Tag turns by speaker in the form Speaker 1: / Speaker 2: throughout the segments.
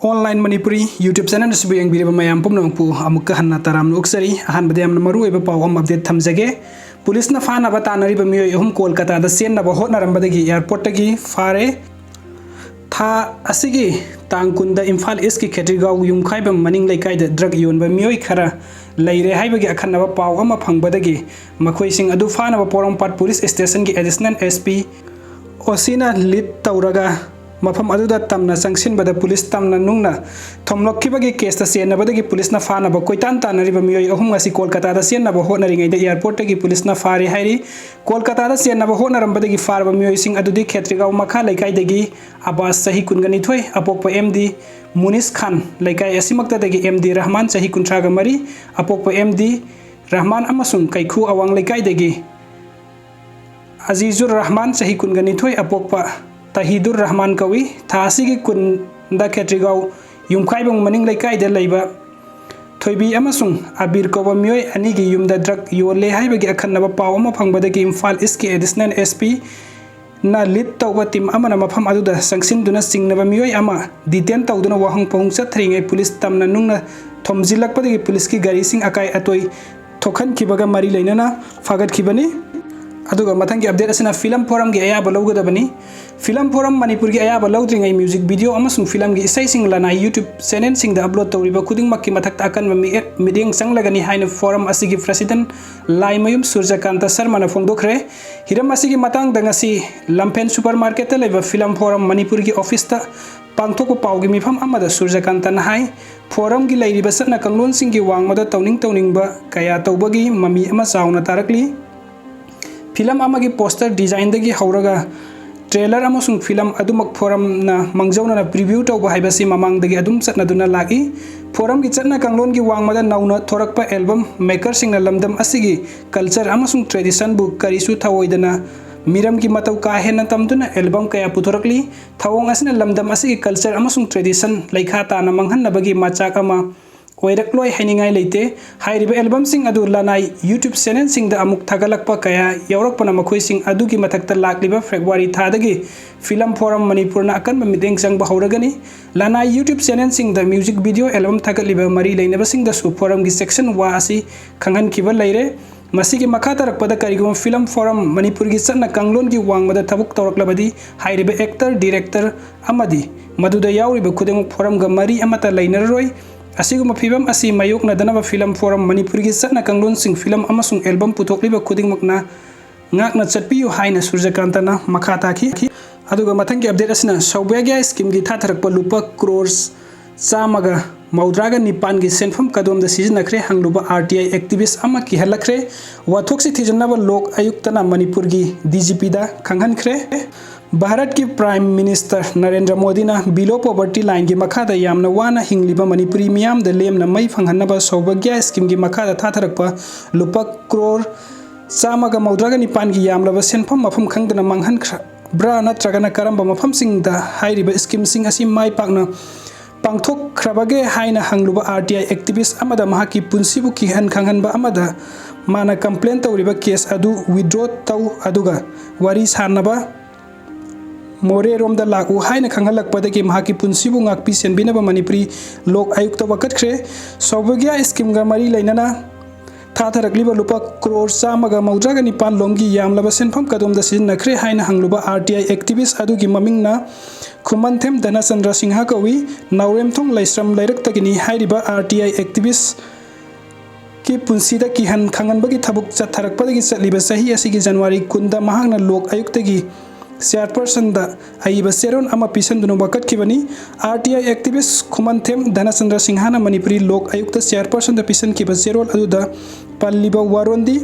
Speaker 1: Online Manipuri YouTube channel से young ma'am पुनमु अमुक हन्ना तराम उक्सरी अहमद मरु पाव update थमजगे police फानब तानरीब मियोय अहुम Kolkata सेनब होटनरंबदगी airport की फारे था असिगी तांग कुंद इम्फाल ईस्ट की खेत्रीगांव युमखाइब मनिंग लेकाइद ड्रग योनब मियोय खरा लेरे हाइबगी अखन्नब पाव अमा फंगबदगी मखोइसिंग अदु फानब पोरोंपाट पुलिस स्टेशन की एडिशनल एसपी ओसीना लीड तौरगा मफम अदुदा तमना संगसिनबदा पुलिस तमना नुंगना थोमलोखिबगी केस सेनबदगी पुलिस फानब कोइतान तानरिब मियोय अहुम गसी कोलकाता सेनब होटनरिङैद एयरपोर्ट की पुलिस फारे हाइरी कोलकाता सेनब होटनरंबदगी फारब मियोयसिंग अदुदी खेत्रीगांव मखा लेकाइदगी आबास सही कुनगनिथोय अपोक एमडी मुनिस खान लेकाइ असिमक्तदगी एमडी रहमान सही कुंथ्रागा मरी अपोक एमडी रहमान अमसुंग कैखु अवांग लेकाइदगी अजीजुर रहमान सही कुनगनिथोय अपोक तहीदुर रहमान कवि थासी की कुंद खेत्रीगांव युमखाइब मनिंग लेकाइद लेबा थोइबी अमसुंग अबीर कौब मियोय अनिगी युमदा ड्रग योले हाइबगी अखन्नब पाव अमा फंगबदगी इम्फाल ईस्ट की एडिशनल एसपी ना लीड तौब टीम अमना मफम अदुदा संगसिनदुना सिंगनब मियोय अमा डिटेन तौदुना वाहंग पहुंग चथरिङै पुलिस तमना नुंगना थोमजिलकपदगी पुलिस की गाड़ीसिंग अकाय अतोय थोखनखिबगा मरी लेनना फागतखिबनी अदुगा मथंग की अपडेट असना फिल्म फोरम की अयाब लौगदबनी फिल्म फोरम मणिपुर की अयाब लौद्रिङै म्यूजिक वीडियो अमसुंग फिल्म की इसैसिंग लाना यूट्यूब चैनल सिंग अपलोड तौरिबा खुदिंगमक की मथक्ता अकनब मिडिंग संगलगनी हाइन फोरम असिगी प्रेसिडेंट लाइमयुम सूर्यकांत शर्मा फोंदोखरे हिरम असिगी मतंग दंगसी लंपेन सुपरमार्केट लेबा फिल्म फोरम मणिपुर की ऑफिस ता पांगथोक पाउगी मिफम अमदा सूर्यकांत हाई फोरम की लेरिबा सतना कंगलोन सिंग की वांगमदा तौनिंगबा कया तौबगी ममी अमा चावना तारकली फिल्म अमगी पोस्टर डिजाइन दगी हौरगा ट्रेलर अमसुंग फिल्म अदुमक फोरम ना मंगजौना प्रीव्यू तौब हाइबसी ममांग दगी अदुम चटनादुना लागी फोरम की चटना कंगलोन की वांगमदा नौना थोरकपा एल्बम मेकर सिंग लमदम असिगी कल्चर अमसुंग ट्रेडिशन बु करिसु थवोइदना मिरम की मतौ का हेन तमदुना एल्बम कया पुथोरकली थवोंग असना लमदम असिगी कल्चर अमसुंग ट्रेडिशन लेखा ताना मंगहन्नबगी मचाक अमा ओइरक्लोय हैनिंगाय लेते हाइरिबा एल्बम सिंग अदु लानाय यूट्यूब चैनल सिंग द अमुक थगलकपा कया यौरकपना मखोय सिंग अदुगी मथक्ता लाक्लिबा फेब्रुवारी थादगी फिल्म फोरम मणिपुरना अकनबा मिदेंग संग हौरगनी लानाय यूट्यूब चैनल सिंग द म्यूजिक वीडियो एल्बम थगलिबा मरी लेनबा सिंग द सु फोरम की सेक्शन वा असि खंगनखिबा लेरे मसीगी मखा तरकपदा करिगुम फिल्म फोरम मणिपुर की चटना कंगलोन की वांगमदा थबुक तौरकलबदी हाइरिबा एक्टर डायरेक्टर अमदी मदुदा यावरिबा खुदेंग फोरम ग मरी अमता लेनरोय असिगुम फिल्म असि मायोकनदनबा फिल्म फोरम मणिपुर की चटना कंगलोन सिंग फिल्म अमसुंग एल्बम पुथोकलिबा खुदिंगमकना ngakna chatpiyu haina surjakantana makha taki aduga mathang ki update asina saubagya scheme gi thatharakpa lupa crores chamaga मौद्रागा निपान की सेंफम कदम सिजनखरे हंगलुबा आरटीआई एक्टिविस्ट अमा की हलखरे वाथोक्सी थिजनब लोक आयुक्तना मणिपुर की डीजीपी दा खंगहनखरे भारत की प्राइम मिनिस्टर नरेंद्र मोदी ना बिलो पॉवर्टी लाइन की मखादा यामना वाना हिंगलिबा मणिपुरी मियाम द लेमना मई फंगहनब सौभाग्य स्कीम की मखादा थाथरकपा लुपा क्रोर चामगा मौद्रागा निपान की यामलबा सेंफम मफम खंगदना मंगहनब्रा नत्रगना करंबा मफम सिंग दा हाइरिबा स्कीम सिंग असि माई पाकना पांथोखख्रबगे हाइना हंगलुबा आरटीआई एक्टिविस्ट अमदा महाकी पुंसिबु किहन खंगहनबा अमदा माना कंप्लेन तौरिबा केस अदु विथड्रॉ तौ अदुगा वारी सानबा मोरे रोमदा लागु हाइना खंगहलकपदगी महाकी पुंसिबु ngakpi senbinaba मणिपुरी लोक आयुक्त वकतख्रे सौभाग्य स्कीम गा मरी लेनना थाथरकलिबा लुपा क्रोर चामगा मौद्रागा निपान लोंगी यामलबा सेंफम कदोमदा सिजनखरे हाइना हंगलुबा आरटीआई एक्टिविस्ट अदुगी ममिंगना खुमनथेम धनचंद्र सिंह कवि नौरेमथोंग लैश्रम लैरक्तगिनी हाइरिबा आरटीआई एक्टिविस्ट की पुंसीदा किहन खंगनबगी थबुक चथरकपदगी चलिबा सही असिगी जनवरी कुंदा महांगना लोक आयुक्तगी चेयरपर्सन दा आइबा सेरोन अमा पिसंदुनो वकतखिबनी आरटीआई एक्टिविस्ट खुमनथेम धनचंद्र सिंहना मणिपुरी लोक आयुक्त चेयरपर्सन दा पिसनखिबा सेरोल अदुदा पल्लिबा वारोंदी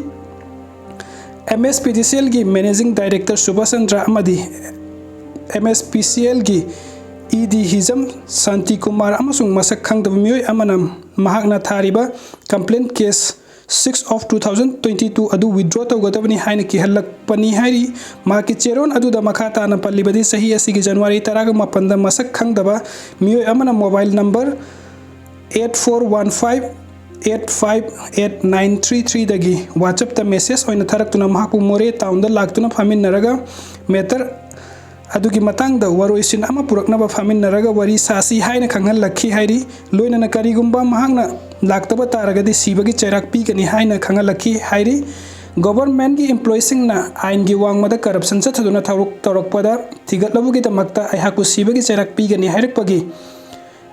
Speaker 1: एमएसपीडीसीएल की मैनेजिंग डायरेक्टर सुभाष चंद्र अमदी एमएसपीसीएल की ईडी हिजम शांति कुमार अमसुंग मसक खंगदब मियोय अमनम महाकना थारिबा कंप्लेंट केस 6 of 2022 अदु विथड्रॉ तौगदबनी हाइन की हल्लकपनी हाइरी माकी चेरोन अदुदा मखा ताना पल्लिबदी सही असिगी जनवरी 15 दा मसक खंगदबा मियोय अमना मोबाइल नंबर 8415 858933 दगी व्हाट्सएप ता मेसेज ओइना थरक्तुना महाकु मोरे टाउन दा लागतुना फामिन नरगा मेटर अदुगी मतंगदा वरोइसिन अमा पुरकनबा फामिनरगा वरी सासी हाइना खंगलखी हाइरी लोइनना करिगुंबा महांगना लाक्तबा तारगदि सिबगी चैराक पीगनी हाइना खंगलखी हाइरी गवर्नमेंट की एम्प्लॉयसिंगना आइन की वांगमदा करप्शन चथदुना तौरकपदा थिगतलबुगिदमक्ता अहाकु सिबगी चैराक पीगनी हाइरकपगी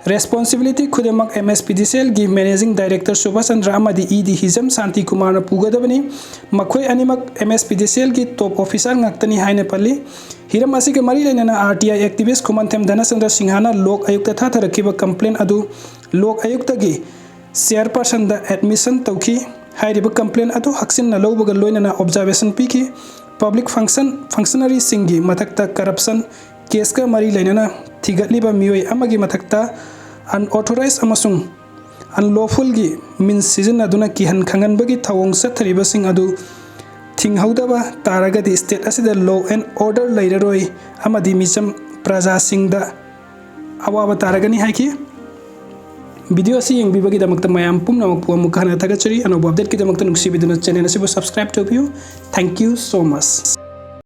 Speaker 1: रेस्पॉन्सिबिलिटी खुदेमक MSPDCL की managing director Subhash Chandra अमदी ED Hijam Shanti Kumar पुगदबनी मखोय अनिमक MSPDCL की टॉप ऑफिसर ngakतनी हाइने पल्ली हिरम असिगे मरी लेना RTI एक्टिविस्ट खुमनथेम धनचंद्र सिंहाना लोक आयुक्त थाथरखिबा कंप्लेन अदु लोक आयुक्त की चेयरपर्सन द एडमिशन तौखी हाइरिबा कंप्लेन अदु हक्सिन लौबगा लोइनना ऑब्जर्वेशन पीखी पब्लिक फंक्शनरी सिंगी मथक्ता करप्शन केस का मरी लेना थिगतलिबा मियोय अमगी मथक्ता अनऑथोराइज अमसुंग अनलॉफुल की मीन्स सिजनदुना किहन खंगनबगी थवोंग सथरिबसिंग अदु थिंगहौदबा तारगदि स्टेट असिदा लॉ एंड ऑर्डर लेररोय अमदी मिचम प्रजा सिंगदा अवाबा तारगनी हाइकी वीडियो असी यंगबिबगिदमक्ता मयाम पुमनमक अमुक हना थगचरी अनोब अपडेट किदमक्ता नुक्सिबिदुना चैनल असिबो सब्सक्राइब तौबियु थैंक यू सो मच।